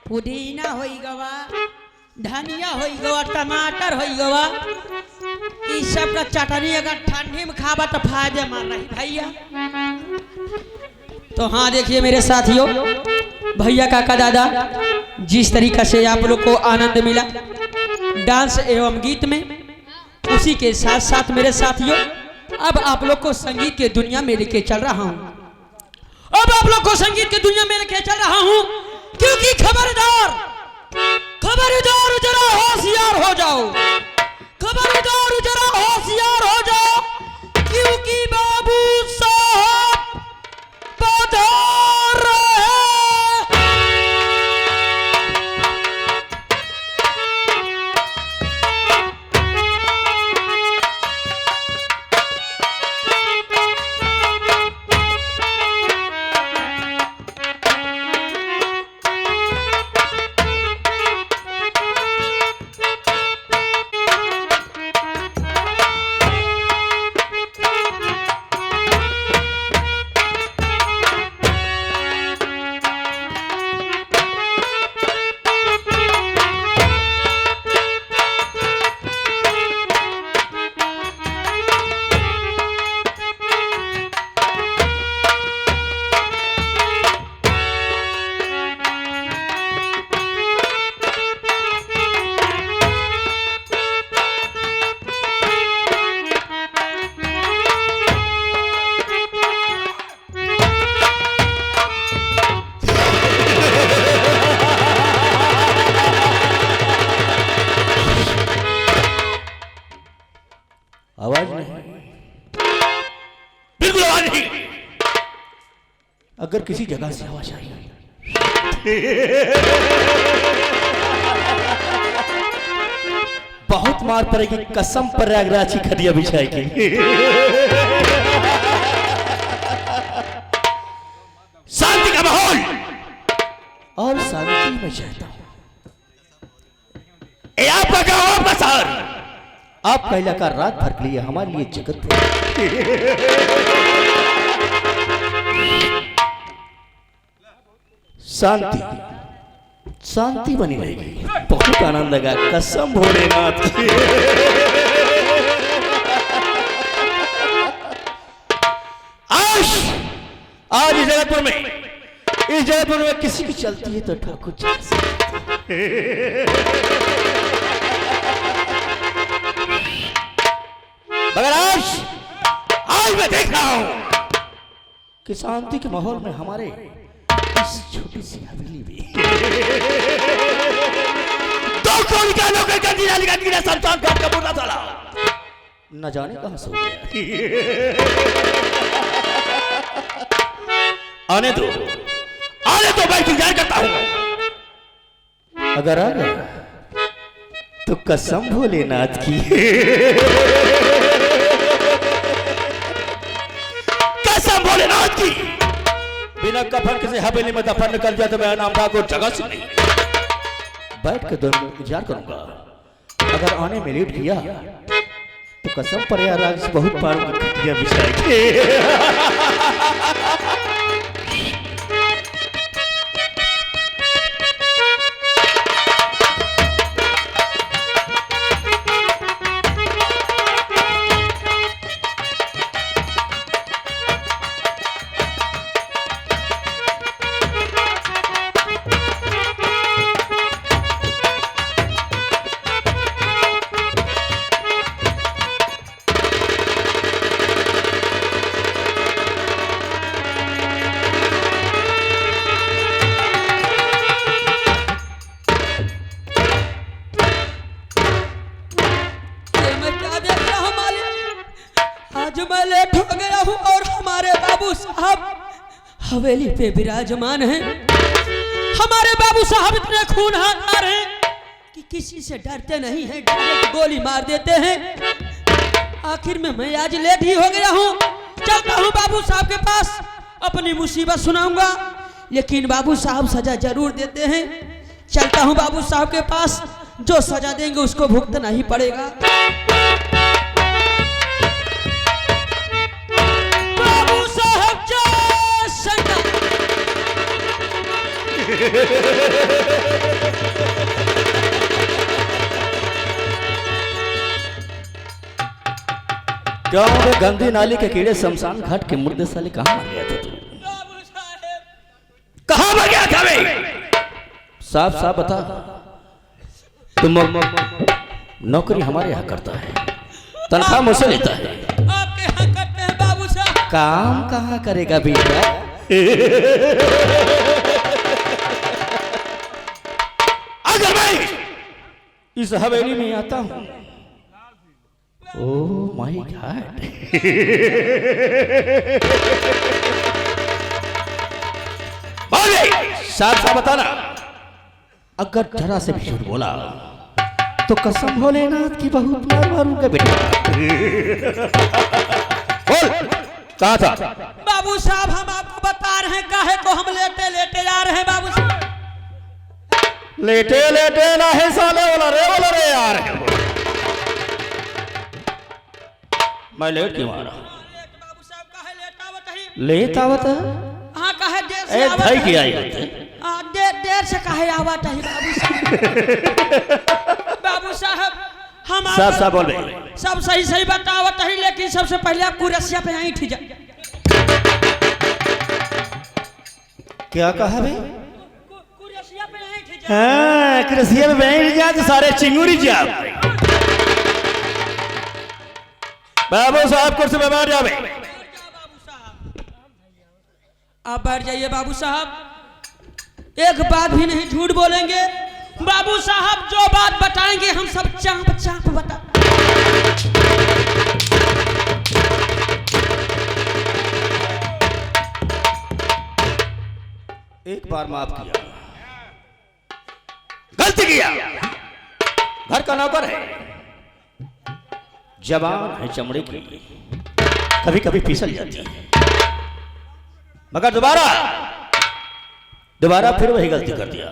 पुदीना होई गवा, धनिया होई गवा, टमाटर होई गवा, इस सब का चटनी अगर ठंडी में खावा तो फायदेमंद नहीं भैया। तो हाँ देखिए मेरे साथियों, भैया काका दादा, जिस तरीका से आप लोग को आनंद मिला डांस एवं गीत में, उसी के साथ साथ मेरे साथियों अब आप लोग को संगीत के दुनिया में लेके चल रहा हूँ। अब आप लोग को संगीत की दुनिया में लेके चल रहा हूँ, क्योंकि खबरदार खबरदार जरा होशियार हो जाओ, खबरदार जरा होशियार हो जाओ, क्योंकि बाबू साहब पधार रहे हैं। आवाज नहीं, बिल्कुल आवाज नहीं। अगर किसी जगह से आवाज आई बहुत मार पड़ेगी, कसम प्रयागराज की खदिया बिछाएगी। शांति का माहौल और शांति में चाहता हूं। आपका गांव, आपका शहर, आपका इलाका रात भर के लिए हमारे लिए जगत है। शांति शांति बनी रहेगी, बहुत आनंद लगा, कसम भोलेनाथ की। आज इस जगतपुर में किसी की चलती है तो ठाकुर जी। मगर आज मैं देख रहा हूं कि शांति के माहौल में हमारे इस छोटी सी हवेली में दो कोड़ी का नौकर का जीना निकाल के शमशान घाट का बुरा साला न जाने कहां सो गया। आने दो मैं इंतजार करता हूं। अगर आ गया तो कसम भोलेनाथ की, कसम भोलेनाथ की, बिना कफन किसी हवेली में दफन निकल जाए तो मैं नाम को जगह से नहीं बैठ कर दोनों इंतजार करूंगा। अगर आने में लेट किया तो कसम प्रयागराज से बहुत पार खटिया बिछाएगी। हवेली पे विराजमान हैं। हमारे बाबू साहब इतने खूनहार हैं कि किसी से डरते नहीं हैं, डायरेक्ट गोली मार देते हैं। आखिर में मैं आज लेट ही हो गया हूँ, चलता हूँ बाबू साहब के पास, अपनी मुसीबत सुनाऊंगा, लेकिन बाबू साहब सजा जरूर देते हैं। चलता हूँ बाबू साहब के पास, जो सजा देंगे उसको भुगतना ही पड़ेगा। बाबू साहब क्यों बे गंदी नाली के कीड़े शमशान घाट के मुर्दे साले कहाँ मर गया था तू? कहाँ मर गया था बे? साफ साफ बता। तुम नौकरी हमारे यहाँ करता है, तनख्वाह मुझसे लेता है। आपके यहाँ करते हैं बाबू साहब। काम कहाँ करेगा बेटा? अगर मैं इस हवेली में आता हूं, ओह माय गॉड, साफ साफ बताना, अगर जरा से भी झूठ बोला तो कसम भोलेनाथ की बहुत मार मारूंगा बेटा। बोल कहाँ था? बाबू साहब हम आपको बता रहे हैं, काहे को हम लेटे लेटे जा रहे हैं बाबू साहब। लेटे लेटे ना है साले, बोला रे यार। मैं लेट क्यों आ रहा? बाबू साहब काहे लेटा बताइए। लेट आवत है? हाँ काहे देर से ए आवत भाई है? की आई होते देर से काहे आवत है बाबू साहब। बाबू साहब हम साफ साफ बोल बे। सब सही सही बतावत है, लेकिन सबसे पहले आप कुरसिया पे आई ठीक जा। क्या कहा बे? कुरसिया पे आई ठीक जा। हाँ कुरसिया पे बैठ जा तो सारे चिंगूरी जा। बाबू साहब कुर्सी पे बैठ जावे। आप बैठ जाइए बाबू साहब, एक बात भी नहीं झूठ बोलेंगे बाबू साहब, जो बात बताएंगे हम सब चाप चाप बता। एक बार माफ किया, गलती किया, घर का नौकर है, जवान है चमड़े की, कभी कभी फिसल जाती है, मगर दोबारा फिर वही गलती कर दिया।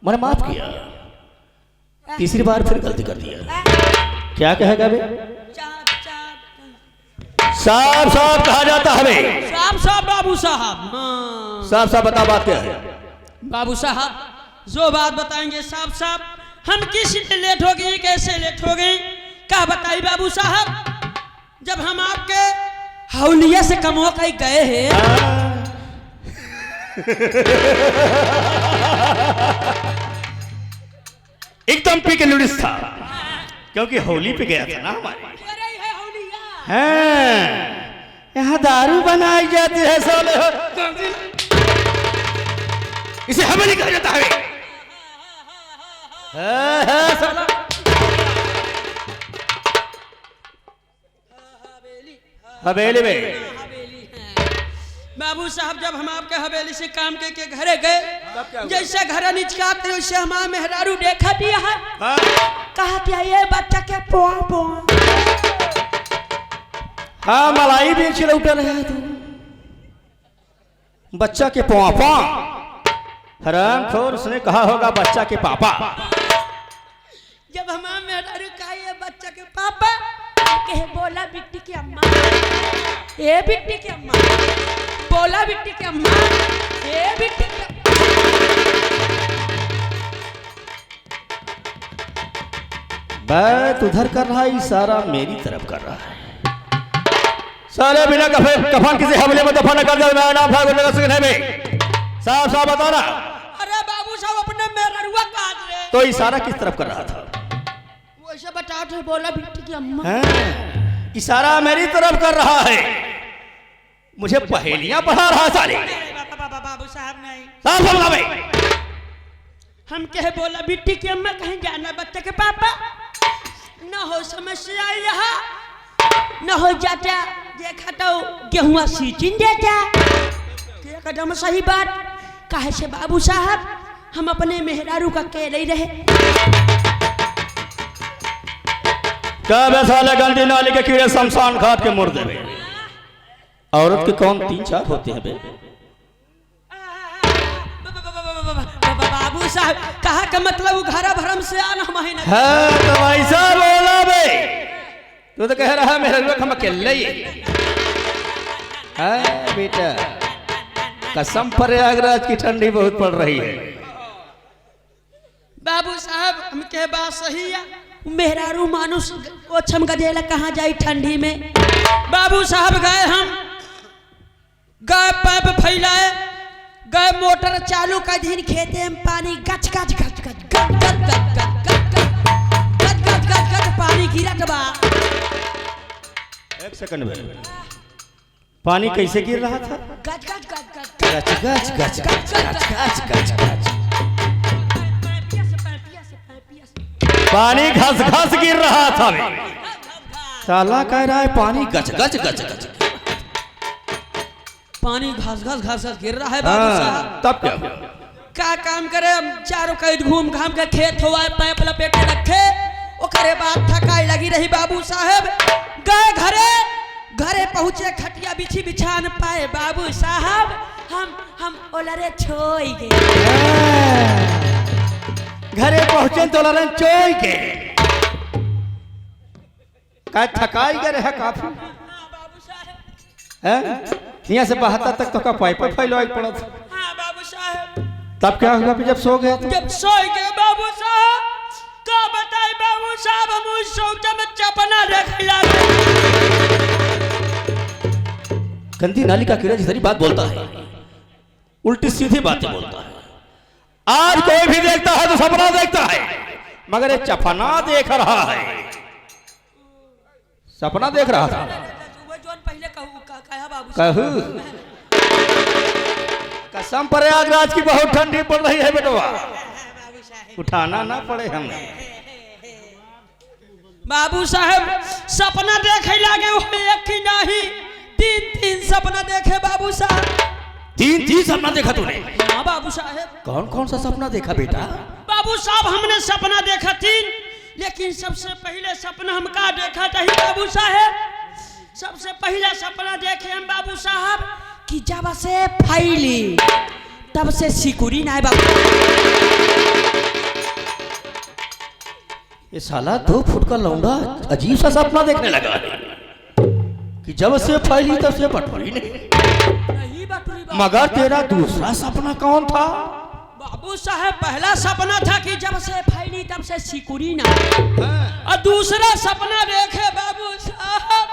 मैंने माफ किया, तीसरी बार फिर गलती कर दिया। क्या कहेगा बे? साफ साफ कहा जाता है बे। साफ साफ बाबू साहब। हाँ। साफ साफ बता बात क्या है? बाबू साहब जो बात बताएंगे साफ साफ, हम किस लेट हो गई, कैसे लेट हो गई, क्या बताइए बाबू साहब। जब हम आपके हौलिया से कमो कहीं गए हैं, एकदम पी के लुड़िस था, क्योंकि होली पे गया था ना हमारे। हाँ, यहाँ दारू बनाई जाती है साले, इसे हवेली कहा जाता है। साला हवेली में बाबू साहब जब हम आपके हवेली से काम के घरे गए, जैसे घर निचकाते वैसे हमारा मेहरारू देखा दिया है। कहा क्या ये बच्चा क्या पोआ पोआ। हाँ मलाई बेच लौटा रहा है तू, बच्चा के पोआ पोआ। हरामखोर, उसने कहा होगा बच्चा के पापा। जब हमारा मेहरारू कहा ये बच्चा के पापा, कहे बोला बिट्टी की अम्मा, ये बिट्टी की अम्मा, बोला बिट्टी की अम्मा, ये बिट्टी की अम्मा। बात उधर कर रहा है, इशारा मेरी तरफ कर रहा है। साले बिना कफन किसी हवेली में दफन कर दे। मेरा नाम ठाकुर जगत सिंह है। साफ साफ बताना। अरे बाबू साहब अपने मेहरारूआ काट रहे, तो इशारा किस तरफ कर रहा था? वैसे बता थे बोला बिट्टी की अम्मा। इशारा मेरी तरफ कर रहा है, मुझे पहेलियां पढ़ा रहा साले। बाबू साहब नहीं, साफ साफ बता। हम कहे बोला बिट्टी की अम्मा, कहीं जाना बच्चे के पापा, न हो समस्या यहाँ, न हो जाता देखा तो गेहुआ सीचिन देता। कदम सही बात, कहे से बाबू साहब हम अपने मेहरारू का कह रही रहे। क्या साले गंदी नाली के कीड़े शमशान घाट के मुर्दे में, औरत के कौन 3-4 होते हैं बे? बाबू साहब कहा का मतलब घरा भरम से आना महीना। हाँ तो ऐसा बोला बे, तू तो कह रहा है मेरे लोग हम अकेले ही। हाँ बेटा कसम प्रयागराज की ठंडी बहुत पड़ रही है। बाबू साहब हमके बात सही है, मेहरारू मानुष ओछम गजेला कहाँ जाई ठंडी में। बाबू साहब गए हम, गए पैप फैलाए, गए मोटर चालू कर दिन खेते में पानी गच गच गच गच गच गच गच गच गच गच गच गच पानी गिरत बा। एक सेकंड में पानी कैसे गिर रहा था? गच गच गच गच गच गच गच गच गच गच गच पानी घस घस गिर रहा था। साला कह रहा है पानी गच गच गच गच पानी घस घस घस घस गिर रहा है। बाबू साहब तब क्या हुआ? क्या काम करे, हम चारों कई घूम घाम के खेत हुआ पैप लपेटे रखे, ओकरे बाद थकाई लगी रही। बाबू साहब गए घरे, घरे पहुंचे खटिया बिछी बिछा न पाए। बाबू साहब हम ओलरे छोई गए। घरे पहुंचे तो लड़न चोई के का थकाई गए है काफी। बाबू साहब हैं यहाँ से बहत्तर तक तो का पाइप फैलवाई पड़ा था। हाँ बाबू साहब। तब क्या हुआ जब सो गया तो? जब सो गए बाबू साहब, का बताई बाबू साहब, हम उस सोचा में चपना देख लागे। गंदी नाली का कीड़ा जितनी बात बोलता है, उल्टी सीधी बातें बोलता है। आज कोई भी देखता है तो सपना देखता है, मगर ये चपना देख रहा है। सपना देख रहा था। पहले कहा बाबू कहू कसम प्रयागराज की बहुत ठंडी पड़ रही है बेटवा, उठाना ना पड़े हमें। बाबू साहब सपना देखे लागे हो, एक ही नहीं तीन तीन सपना देखे बाबू साहब। तीन सपना देखा तूने? हाँ बाबू साहब। कौन कौन सा सपना देखा बेटा? बाबू साहब हमने सपना देखा तीन, लेकिन सबसे पहले सपना हम का देखा चाहिए बाबू साहब। सबसे पहला सपना देखे हम बाबू साहब कि जब से फैली तब से सिकुड़ी ना बाबू। ये साला 2 फुट का लौंडा अजीब सा सपना देखने लगा है कि जब से फैली तब से बटोरी नहीं। मगर तेरा दूसरा सपना कौन था? बाबू साहब पहला सपना था कि जब से फैली तब से सिकुड़ी ना, और दूसरा सपना देखे बाबू साहब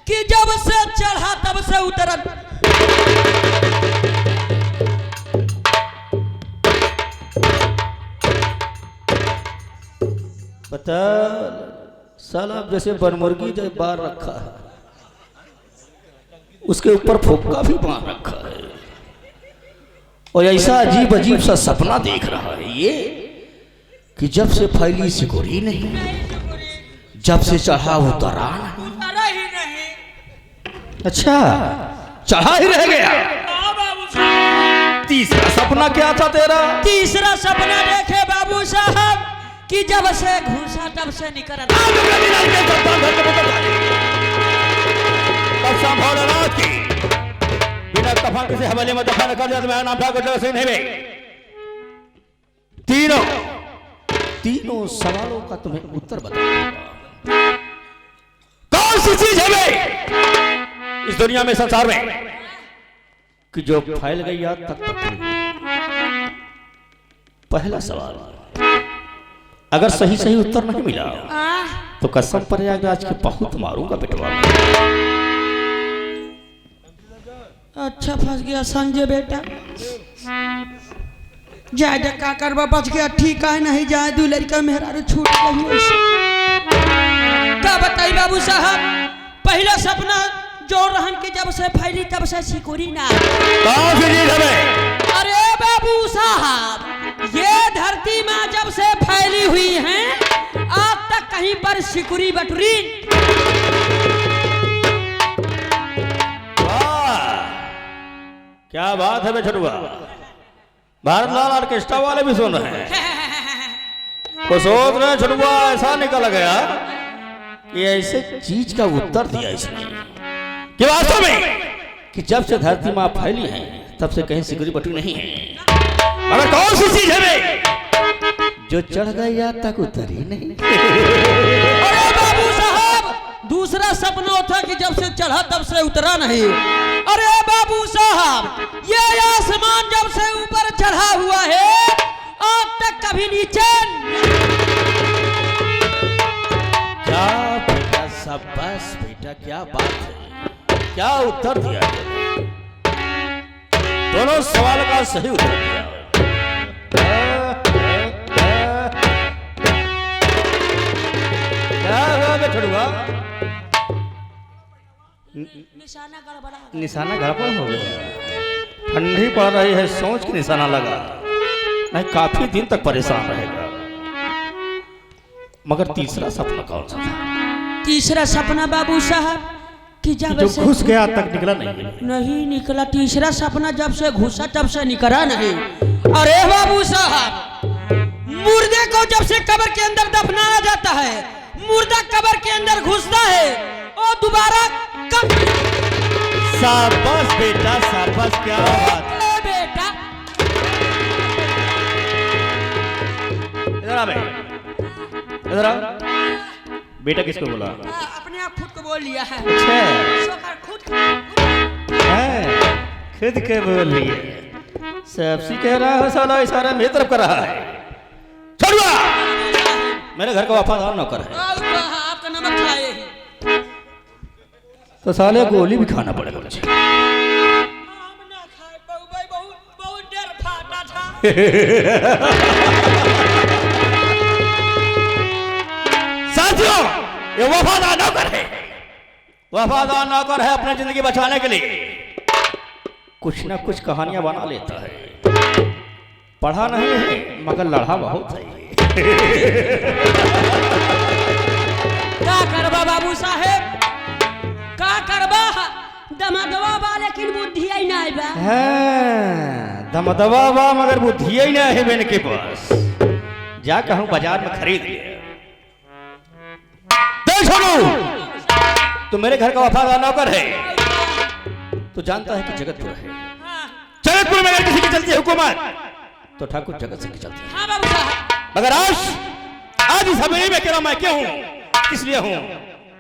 कि जब से चढ़ा तब से उतरा। पता साला जैसे बनमुर्गी जो बार रखा है उसके ऊपर फुक्का भी बांध रखा है, और ऐसा अजीब अजीब सा सपना देख रहा है ये कि जब से फैली सिकुड़ी नहीं, जब से चढ़ा उतरा नहीं। अच्छा चढ़ा ही रह गया। तीसरा सपना क्या था तेरा? तीसरा सपना देखे बाबू साहब कि जब से घुसा तब से निकल। बिना कफन किसी हवाले में दफन कर दिया तो मेरा नाम ठाकुर जगत सिंह नहीं। तीनों सवालों का तुम्हें उत्तर बताऊंगा। कौन सी चीज है इस दुनिया में, संसार में, कि जो फैल गई आज तक नहीं? पहला सवाल, अगर सही सही उत्तर नहीं मिला तो कसम प्रयागराज के बहुत मारूंगा बेटवा। अच्छा फंस गया संजय बेटा, जाए का करवा बच गया, ठीक है नहीं जाए दू लड़का मेहरा छूट गई। क्या बताई बाबू साहब, पहला सपना जो रहन की जब से फैली तब से सिकुड़ी ना। अरे बाबू साहब ये धरती में जब से फैली हुई है आज तक कहीं पर सिकुड़ी बटुरी। क्या बात है बेचड़ुआ, भारत लाल ऑर्केस्ट्रा वाले भी सुन रहे हैं। तो सोच रहे छड़ुआ ऐसा निकल गया कि ऐसे चीज का उत्तर दिया इसने कि वास्तव में कि जब से धरती मां फैली है तब से कहीं सिकुड़ी बटी नहीं है। मगर कौन सी चीज है जो चढ़ गई आज तक उतरी नहीं? अरे बाबू साहब दूसरा सपना था कि जब से चढ़ा तब से उतरा नहीं। अरे बाबू साहब, ये आसमान जब से ऊपर चढ़ा हुआ है आज तक कभी नीचे। क्या बेटा, शाबाश बेटा, क्या बात है, क्या उत्तर दिया दोनों सवाल का सही उत्तर दिया। क्या हुआ बेटुआ? निशाना गड़बड़ हो गया। ठंडी पड़ रही है, सोच के निशाना लगा, नहीं काफी दिन तक परेशान रहेगा। मगर तीसरा सपना कौन सा था? तीसरा सपना बाबू साहब कि जब जो से घुस गया तक निकला नहीं निकला। तीसरा सपना जब से घुसा तब से निकला नहीं। अरे बाबू साहब, मुर्दे को जब से कब्र के अंदर दफनाया जाता है, मुर्दा कब्र के अंदर घुसता है और दोबारा कब। शाबाश बेटा, शाबाश, क्या बात है बेटा। इधर आ बे, इधर आ। बेटा किसको बोला? अपने आप खुद को बोल लिया है। अच्छा, खुद के बोल लिए। सबसे कह रहा है साला, इशारा मेरी तरफ कर रहा है। छोड़वा, मेरे घर का वफादार नौकर है। आपका नमक खाए ही तो साले गोली भी खाना पड़ेगा मुझे। बहुत डर फाटा था। साथियों, ये वफादार नौकर है, वफादार नौकर है। अपनी जिंदगी बचाने के लिए कुछ ना कुछ कहानियां बना लेता है। पढ़ा नहीं है मगर लड़ा बहुत है। क्या करबा बाबू साहेब, क्या करबा? दमदवा बा लेकिन बुद्धि ही नहीं बा। दमदवा बा मगर बुद्धि ही नहीं है मैंने के पास। जा कहूं बाजार में खरीद लिया। तो मेरे घर का वफादार नौकर है, तो जानता है कि जगतपुर है। जगतपुर में अगर किसी की चलती है हुकूमत तो ठाकुर जगत सिंह की चलती है। हाँ बाबू साहब। मगर आज इस हवेली में कह मैं क्यों हूं, किस लिए हूं,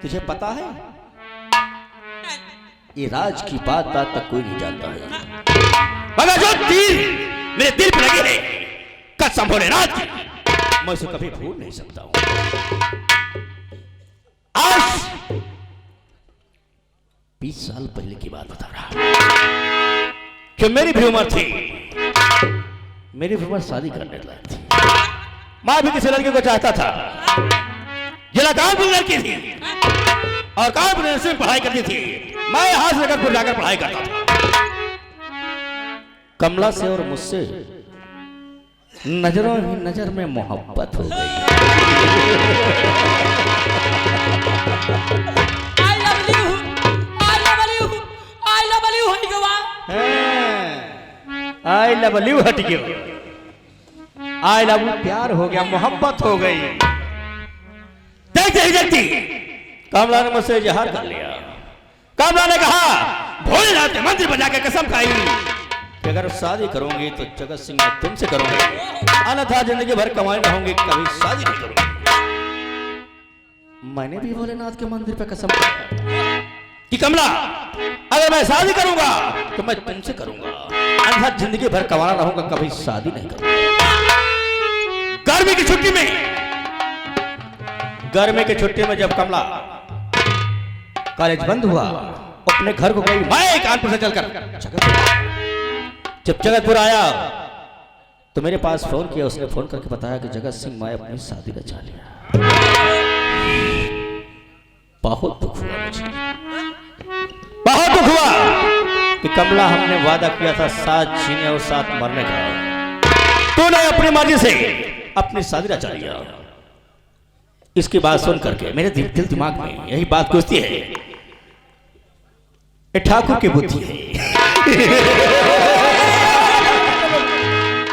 तुझे पता है? ये राज की बात तक कोई नहीं जानता है। मगर जो तीर मेरे दिल पे लगी है, कसम भोलेनाथ की, मैं उसे कभी भूल नहीं सकता हूं। आज 20 साल पहले की बात बता रहा कि मेरी भी उम्र थी, मेरी भी उम्र शादी करने लायक थी। मां भी किसी लड़के को चाहता था। जिला कानपुर लड़की थी और कानपुर यूनिवर्सिटी में पढ़ाई करती थी। मैं यहां से जगतपुर जाकर पढ़ाई करता था। कमला से और मुझसे नजरों ही नजर में मोहब्बत हो गई। I love you, I love you, I love you हट गवा। आई लव यू हट गया। आई लव यू प्यार हो गया, मोहब्बत हो गई। देखते ही देखती कमला ने मुझसे इजहार कर लिया। कमला ने कहा, भोलेनाथ के मंदिर बजा के कसम खाई कि अगर शादी करूंगी तो जगत सिंह मैं तुमसे करूंगी, अन्यथा जिंदगी भर कमाई ना होंगी, कभी शादी नहीं करूंगी। मैंने भी भोलेनाथ के मंदिर पे कसम खाया कि कमला अगर मैं शादी करूंगा तो मैं तुमसे करूंगा, अन्यथा जिंदगी भर कमाना रहूंगा, कभी शादी नहीं करूंगा। गर्मी की छुट्टी में जब कमला कॉलेज बंद हुआ, अपने घर को गई। मैं कानपुर से चलकर जब जगतपुर आया तो मेरे पास फोन किया। उसने फोन करके बताया कि जगत सिंह मैं अपनी शादी रचा लिया। बहुत दुख हुआ मुझे, बहुत दुख हुआ कि कमला हमने वादा किया था साथ जीने और साथ मरने का, तूने अपनी मर्जी से अपनी शादी रचा लिया। इसकी बात सुन करके मेरे दिल दिमाग में यही बात घुसती है, ये ठाकुर की बुद्धि है।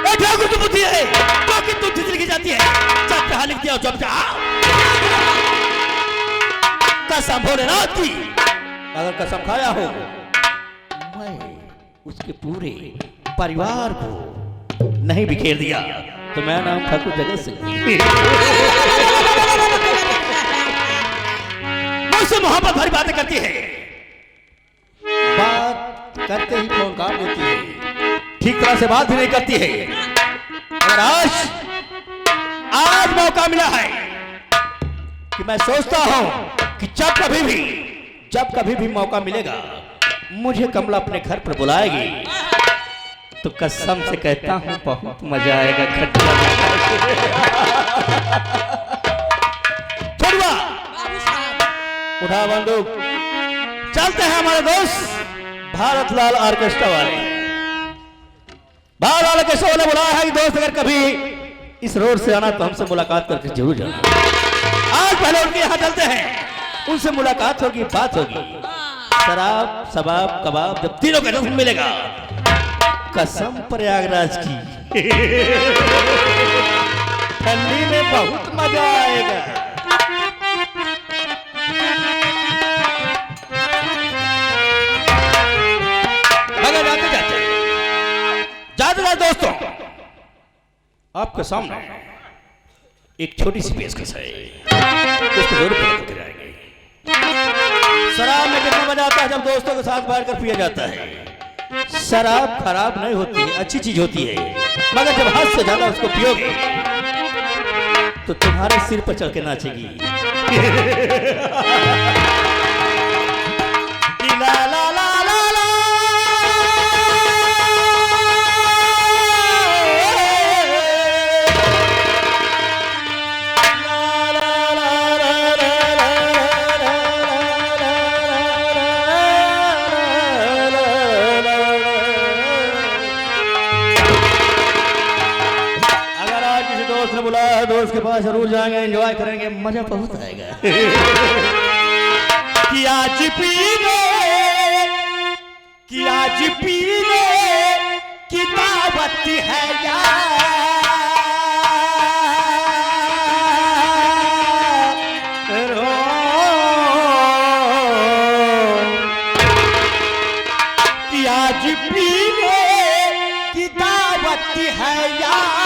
ये ठाकुर की बुद्धि है, क्योंकि तू जिंदगी लिखी जाती है, जब चाह लिख दिया जब चाह। कसम भोलेनाथ की, अगर कसम खाया हो मैं उसके पूरे परिवार को नहीं बिखेर दिया तो मेरा नाम ठाकुर जगत सिंह। मुझसे मोहब्बत भरी बातें करती है, बात करते ही फोन काट देती है, ठीक तरह से बात भी नहीं करती है। और आज मौका मिला है कि मैं सोचता हूं कि जब कभी भी मौका मिलेगा, मुझे कमला अपने घर पर बुलाएगी तो कसम से कहता हूं बहुत मजा आएगा। खट्टा छोड़वा उठा बंदूक, चलते हैं हमारे दोस्त भारत लाल ऑर्केस्ट्रा वाले। भारत लाल ऑर्केस्ट्रा वाले बुलाया है कि दोस्त अगर कभी इस रोड से आना तो हमसे मुलाकात करके जरूर जाना। आज पहले उनके यहाँ चलते हैं, उनसे मुलाकात होगी, बात होगी। शराब सबाब कबाब जब तीनों का रस्म मिलेगा, कसम प्रयागराज की ठंडी में बहुत मजा आएगा। मगर जाते दोस्तों, आपके सामने एक छोटी सी पेशकश है, उसको जरूर पूरा करके जाएंगे। शराब में कितना मजा आता है जब दोस्तों के साथ बैठकर पिया जाता है। शराब खराब नहीं होती है, अच्छी चीज होती है, मगर जब हाथ से ज्यादा उसको पियोगे तो तुम्हारे सिर पर चढ़ के नाचेगी। ला ला ला ला ला। बुलाया है दोस्त के पास, जरूर जाएंगे, एंजॉय करेंगे, मजा बहुत आएगा। कि आज पीने की दावत है यार, कि आज पीने की दावत है यार,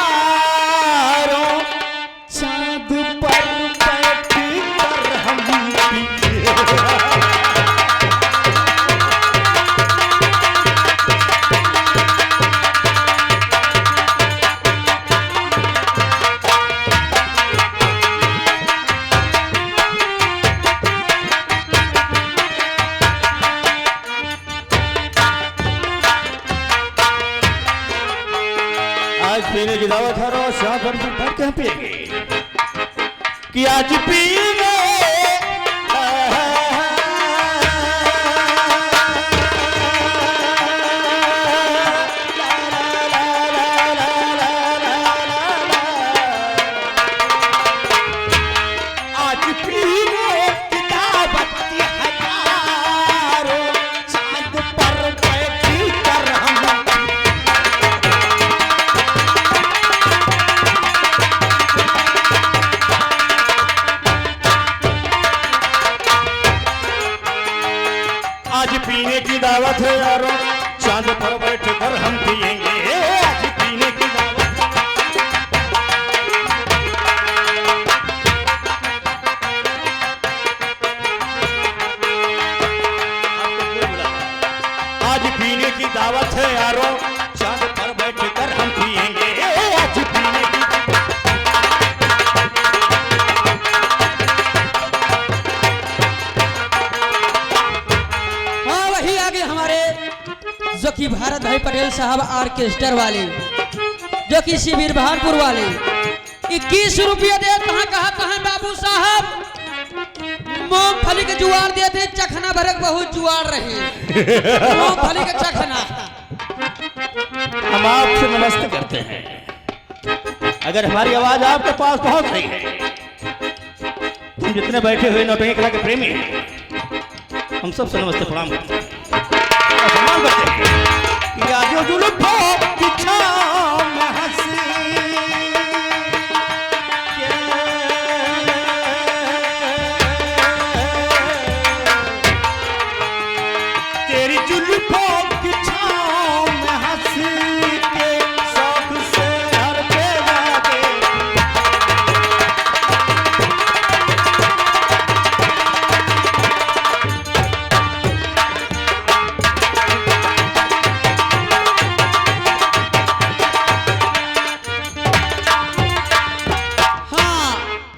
पीने की दावत है, रोज शाम पर बैठ के पिएंगे। कि आज पीने पीने की दावत है यारों, चांद पर बैठ कर हम पिएंगे। आज पीने की दावत, आज पीने की दावत है यारों, चांद पर बैठ कर हम पिएंगे। आज पीने की जो कि भारत भाई पटेल साहब ऑर्केस्ट्रा वाले, जो कि शिविर भानपुर वाले 21 रुपये दे। कहाँ बाबू साहब मूंगफली के जुआर देते, चखना भरक बहुत जुआर रहे मूंगफली के चखना। हम आपसे नमस्ते करते हैं, अगर हमारी आवाज आपके पास पहुंच रही है, तुम जितने बैठे हुए नौटंकी कला के प्रेमी हैं, हम सबसे नमस्ते प्रणाम करते हैं, सम्मान करते हैं।